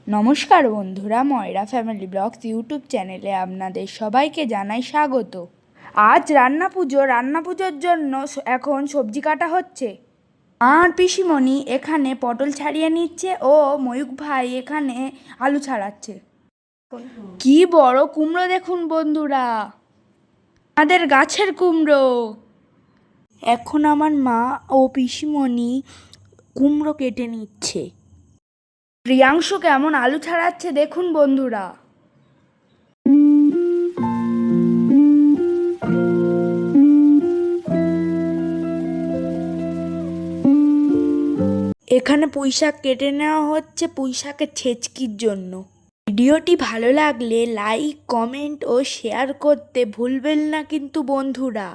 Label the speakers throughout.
Speaker 1: নমস্কার বন্ধুরা, ময়রা ফ্যামিলি ব্লগস ইউটিউব চ্যানেলে আপনাদের সবাইকে জানাই স্বাগত। আজ রান্না পুজোর জন্য এখন সবজি কাটা হচ্ছে। আর পিসিমণি এখানে পটল ছাড়িয়ে নিচ্ছে ও ময়ূক ভাই এখানে আলু ছাড়াচ্ছে। কি বড় কুমড়ো দেখুন বন্ধুরা, আমাদের গাছের কুমড়ো। এখন আমার মা ও পিসিমণি কুমড়ো কেটে নিচ্ছে। প্রিয়াংশু কেমন আলু ছাড়াচ্ছে দেখুন বন্ধুরা। এখানে পুঁইশাক কেটে নেওয়া হচ্ছে পুঁইশাকের ছেচকির জন্য। ভিডিওটি ভালো লাগলে লাইক, কমেন্ট ও শেয়ার করতে ভুলবেন না কিন্তু বন্ধুরা।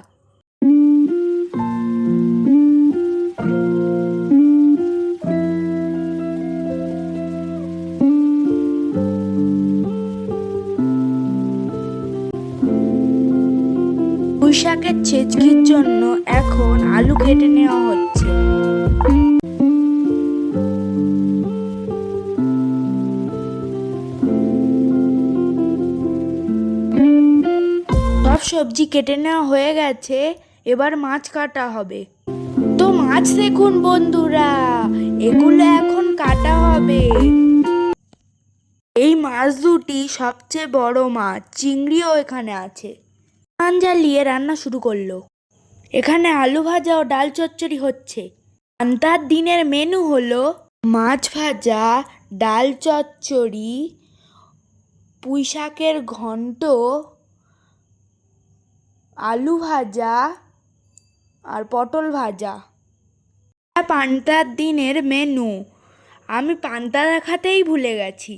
Speaker 1: পুঁইশাকের ছেচকির জন্য এখন আলু কেটে নেওয়া হচ্ছে। সব সবজি কেটে নেওয়া হয়ে গেছে, এবার মাছ কাটা হবে। তো মাছ দেখুন বন্ধুরা, এগুলো এখন কাটা হবে। এই মাছ দুটি সবচেয়ে বড় মাছ, চিংড়িও এখানে আছে। পান জ্বালিয়ে রান্না শুরু করলো। এখানে আলু ভাজা ও ডাল চচ্চড়ি হচ্ছে। পান্তার দিনের মেনু হলো মাছ ভাজা, ডাল চচ্চড়ি, পুঁইশাকের ঘন্ট, আলু ভাজা আর পটল ভাজা। পান্তার দিনের মেনু। আমি পান্তা দেখাতেই ভুলে গেছি।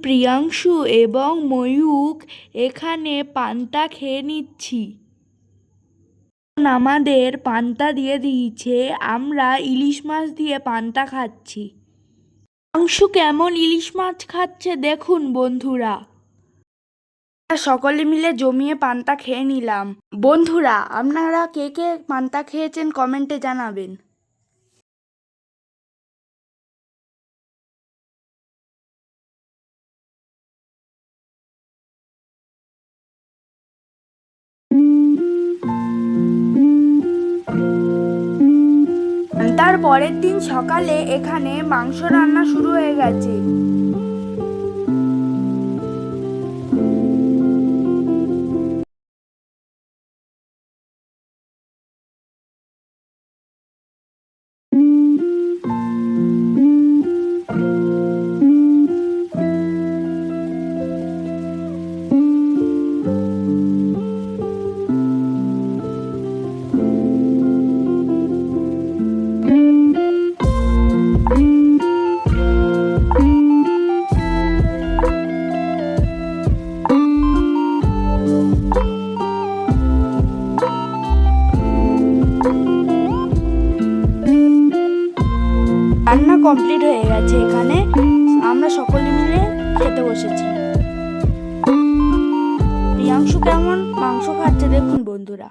Speaker 1: প্রিয়াংশু এবং ময়ূক এখানে পান্তা খেয়ে নিচ্ছি। আমাদের পান্তা দিয়ে দিয়েছে, আমরা ইলিশ মাছ দিয়ে পান্তা খাচ্ছি। প্রিয়াংশু কেমন ইলিশ মাছ খাচ্ছে দেখুন বন্ধুরা। সকলে মিলে জমিয়ে পান্তা খেয়ে নিলাম। বন্ধুরা, আপনারা কে কে পান্তা খেয়েছেন কমেন্টে জানাবেন। তার পরের দিন সকালে এখানে মাংস রান্না শুরু হয়ে গেছে। রান্না কমপ্লিট হয়ে গেছে। এখানে আমরা সকলে মিলে খেতে বসেছি। প্রিয়াংশু কেমন মাংস খাচ্ছে দেখুন বন্ধুরা।